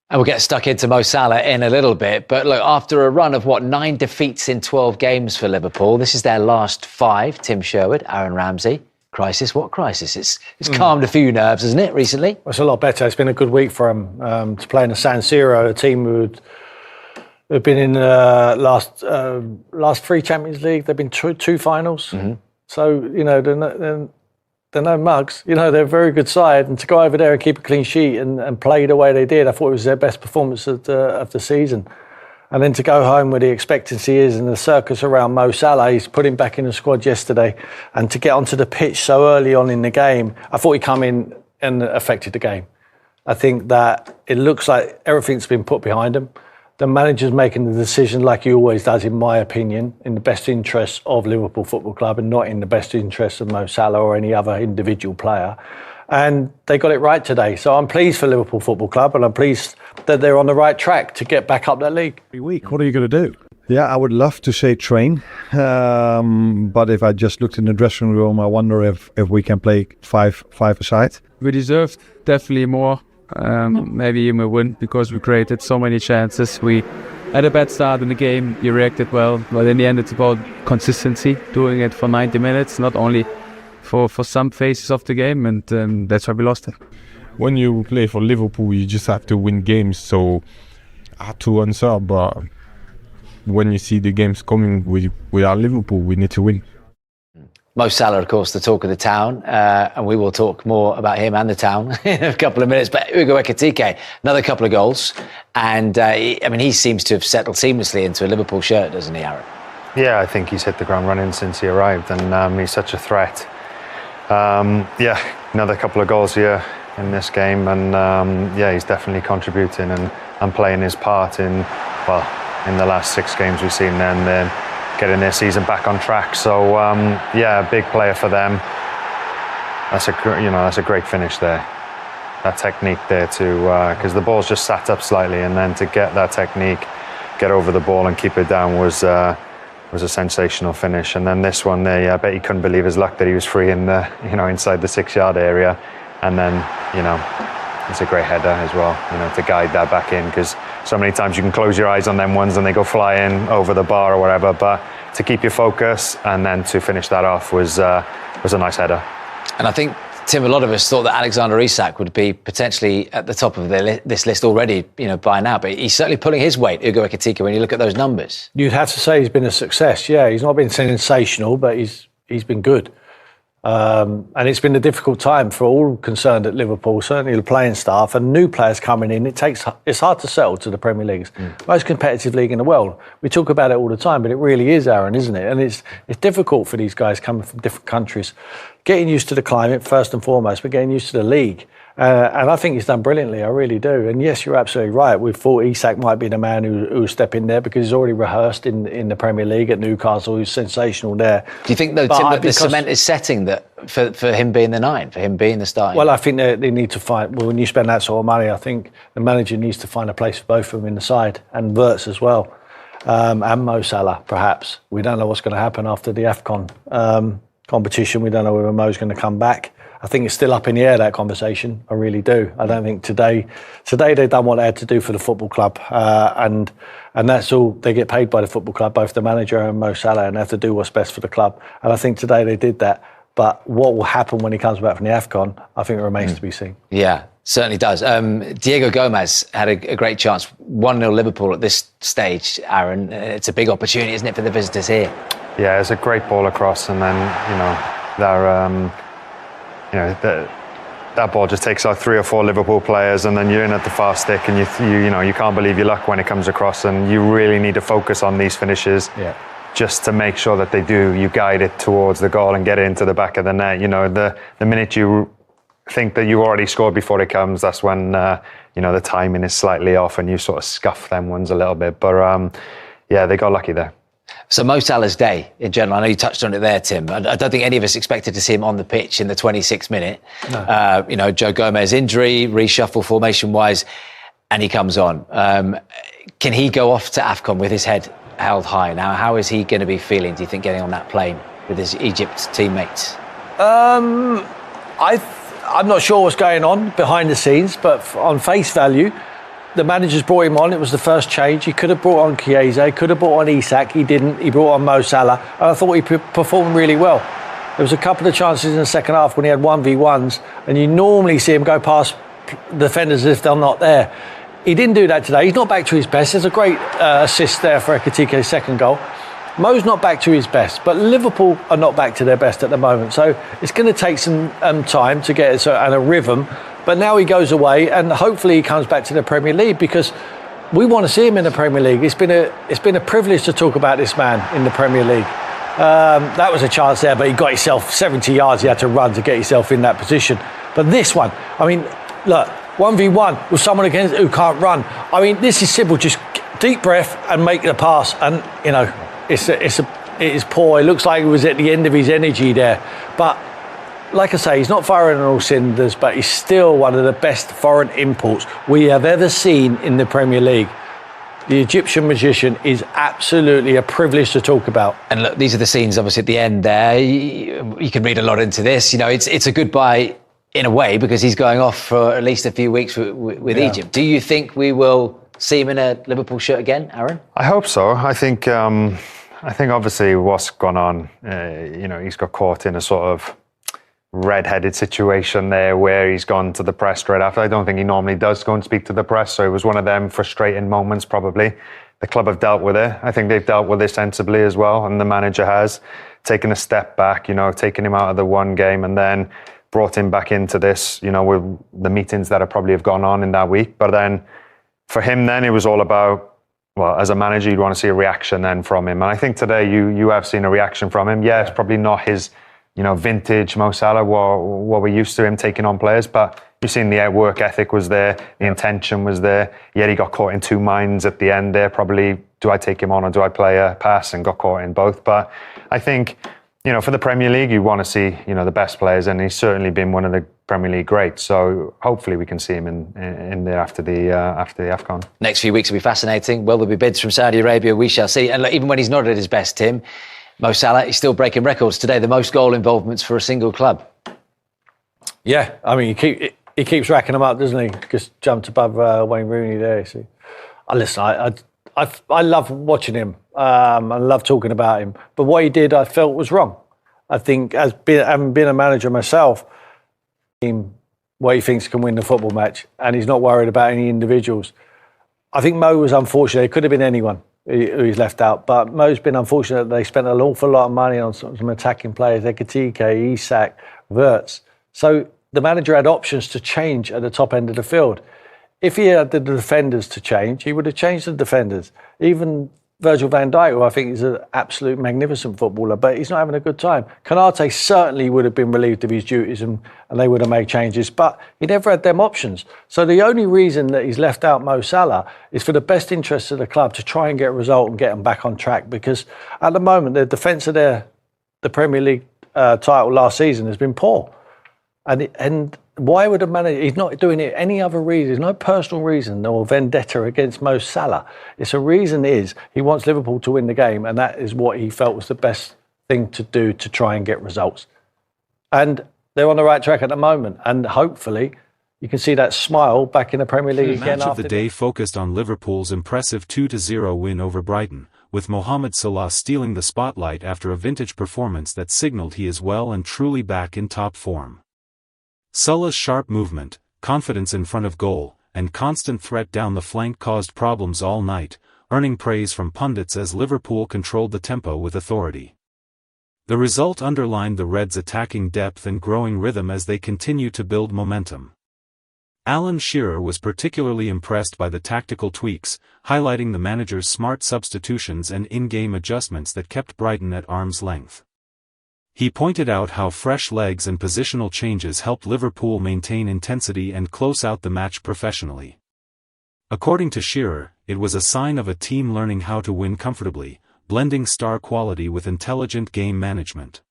And we'll get stuck into Mo Salah in a little bit. But look, after a run of, 9 defeats in 12 games for Liverpool, this is their last 5. Tim Sherwood, Aaron Ramsey. Crisis? What crisis? It's calmed a few nerves, hasn't it, recently? Well, it's a lot better. It's been a good week for him to play in the San Siro, a team who've been in the last 3 Champions League. They've been 2 finals. Mm-hmm. So, they're no mugs. They're a very good side. And to go over there and keep a clean sheet and play the way they did, I thought it was their best performance of the season. And then to go home where the expectancy is and the circus around Mo Salah, he's put him back in the squad yesterday. And to get onto the pitch so early on in the game, I thought he'd come in and affected the game. I think that it looks like everything's been put behind him. The manager's making the decision, like he always does, in my opinion, in the best interests of Liverpool Football Club and not in the best interests of Mo Salah or any other individual player. And they got it right today. So I'm pleased for Liverpool Football Club and I'm pleased that they're on the right track to get back up that league. Every week, what are you going to do? Yeah, I would love to say train. But if I just looked in the dressing room, I wonder if we can play five aside. We deserved definitely more. Maybe even a win because we created so many chances. We had a bad start in the game. You reacted well, but in the end, it's about consistency. Doing it for 90 minutes, not only for some phases of the game, and that's why we lost it. When you play for Liverpool, you just have to win games. So I had to answer, but when you see the games coming with our Liverpool, we need to win. Mo Salah, of course, the talk of the town, and we will talk more about him and the town in a couple of minutes. But Ugo Ekitike, another couple of goals, and he seems to have settled seamlessly into a Liverpool shirt, doesn't he, Aaron? Yeah, I think he's hit the ground running since he arrived, and he's such a threat. Another couple of goals here in this game, and he's definitely contributing and playing his part in the last 6 games we've seen, and then getting their season back on track. So a big player for them. That's a great finish there. That technique there too, because the ball's just sat up slightly, and then to get that technique, get over the ball and keep it down was a sensational finish. And then this one there, I bet he couldn't believe his luck that he was free in the inside the 6-yard area, and then it's a great header as well, to guide that back in, because so many times you can close your eyes on them ones and they go flying over the bar or whatever, but to keep your focus and then to finish that off was a nice header. And I think, Tim, a lot of us thought that Alexander Isak would be potentially at the top of this list already, by now, but he's certainly pulling his weight, Ugo Ekitike, when you look at those numbers. You'd have to say he's been a success, yeah. He's not been sensational, but he's been good. And it's been a difficult time for all concerned at Liverpool, certainly the playing staff and new players coming in. It's hard to settle to the Premier League's most competitive league in the world. We talk about it all the time, but it really is, Aaron, isn't it? And it's difficult for these guys coming from different countries, getting used to the climate first and foremost, but getting used to the league. And I think he's done brilliantly, I really do. And yes, you're absolutely right. We thought Isak might be the man who'll step in there because he's already rehearsed in the Premier League at Newcastle. He's sensational there. Do you think, though, Tim, that the cement is setting that for him being the 9, for him being the starting? Well, I think they need to find... Well, when you spend that sort of money, I think the manager needs to find a place for both of them in the side, and Wirtz as well, and Mo Salah, perhaps. We don't know what's going to happen after the AFCON competition. We don't know whether Mo's going to come back. I think it's still up in the air, that conversation. I really do. I don't think today they've done what they had to do for the football club, and that's all. They get paid by the football club, both the manager and Mo Salah, and they have to do what's best for the club. And I think today they did that. But what will happen when he comes back from the AFCON, I think it remains to be seen. Yeah, certainly does. Diego Gomez had a great chance. 1-0 Liverpool at this stage, Aaron. It's a big opportunity, isn't it, for the visitors here? Yeah, it's a great ball across, and then, that ball just takes out 3 or 4 Liverpool players, and then you're in at the far stick, and you can't believe your luck when it comes across, and you really need to focus on these finishes. Yeah. Just to make sure that you guide it towards the goal and get it into the back of the net. The minute you think that you already scored before it comes, that's when the timing is slightly off and you sort of scuff them ones a little bit. But they got lucky there. So Mo Salah's day in general, I know you touched on it there, Tim. I don't think any of us expected to see him on the pitch in the 26th minute. No. Joe Gomez injury, reshuffle formation-wise, and he comes on. Can he go off to AFCON with his head held high? Now, how is he going to be feeling, do you think, getting on that plane with his Egypt teammates? I'm not sure what's going on behind the scenes, but on face value, the manager's brought him on. It was the first change. He could have brought on Chiesa, could have brought on Isak. He didn't. He brought on Mo Salah. And I thought he performed really well. There was a couple of chances in the second half when he had 1v1s, and you normally see him go past defenders as if they're not there. He didn't do that today. He's not back to his best. There's a great assist there for Ekitike's second goal. Mo's not back to his best, but Liverpool are not back to their best at the moment. So it's going to take some time to get it and a rhythm. But now he goes away, and hopefully he comes back to the Premier League, because we want to see him in the Premier League. It's been a privilege to talk about this man in the Premier League. That was a chance there, but he got himself 70 yards. He had to run to get himself in that position. But this one, I mean, look, 1v1 with someone against who can't run. I mean, this is simple. Just deep breath and make the pass. And you know, it is poor. It looks like he was at the end of his energy there. But like I say, he's not firing on all cylinders, but he's still one of the best foreign imports we have ever seen in the Premier League. The Egyptian magician is absolutely a privilege to talk about. And look, these are the scenes, obviously, at the end there. You can read a lot into this. You know, it's a goodbye in a way, because he's going off for at least a few weeks with Egypt. Do you think we will see him in a Liverpool shirt again, Aaron? I hope so. I think obviously what's gone on, you know, he's got caught in a sort of red-headed situation there where he's gone to the press straight after. I don't think he normally does go and speak to the press, so it was one of them frustrating moments probably. The club have dealt with it. I think they've dealt with it sensibly as well, and the manager has taken a step back, you know, taken him out of the one game and then brought him back into this, you know, with the meetings that have probably have gone on in that week. But then for him then it was all about, well, as a manager you'd want to see a reaction then from him. And I think today you have seen a reaction from him. Yeah, it's probably not his, you know, vintage Mo Salah, what we're used to him taking on players, but you've seen the work ethic was there, the intention was there, yet he got caught in two minds at the end there, probably, do I take him on or do I play a pass, and got caught in both. But I think, you know, for the Premier League, you want to see, you know, the best players, and he's certainly been one of the Premier League greats, so hopefully we can see him in there after the AFCON. Next few weeks will be fascinating. Will there be bids from Saudi Arabia? We shall see. And look, even when he's not at his best, Tim, Mo Salah is still breaking records today, the most goal involvements for a single club. Yeah, I mean, he keeps racking them up, doesn't he? Just jumped above Wayne Rooney there. So, listen, I love watching him. I love talking about him. But what he did, I felt was wrong. I think, having been a manager myself, what he thinks can win the football match, and he's not worried about any individuals. I think Mo was unfortunate. It could have been anyone who he's left out, but Mo's been unfortunate. They spent an awful lot of money on some attacking players, Ekitike, Isak, Wirtz. So the manager had options to change at the top end of the field. If he had the defenders to change, he would have changed the defenders. Even Virgil van Dijk, who I think is an absolute magnificent footballer, but he's not having a good time. Konate certainly would have been relieved of his duties and they would have made changes, but he never had them options. So the only reason that he's left out Mo Salah is for the best interests of the club to try and get a result and get them back on track, because at the moment, the defence of the Premier League title last season has been poor. And why would a manager, he's not doing it any other reason, there's no personal reason or vendetta against Mo Salah. It's a reason is he wants Liverpool to win the game, and that is what he felt was the best thing to do to try and get results. And they're on the right track at the moment, and hopefully you can see that smile back in the Premier League again. Match of the day focused on Liverpool's impressive 2-0 win over Brighton, with Mohamed Salah stealing the spotlight after a vintage performance that signaled he is well and truly back in top form. Salah's sharp movement, confidence in front of goal, and constant threat down the flank caused problems all night, earning praise from pundits as Liverpool controlled the tempo with authority. The result underlined the Reds' attacking depth and growing rhythm as they continue to build momentum. Alan Shearer was particularly impressed by the tactical tweaks, highlighting the manager's smart substitutions and in-game adjustments that kept Brighton at arm's length. He pointed out how fresh legs and positional changes helped Liverpool maintain intensity and close out the match professionally. According to Shearer, it was a sign of a team learning how to win comfortably, blending star quality with intelligent game management.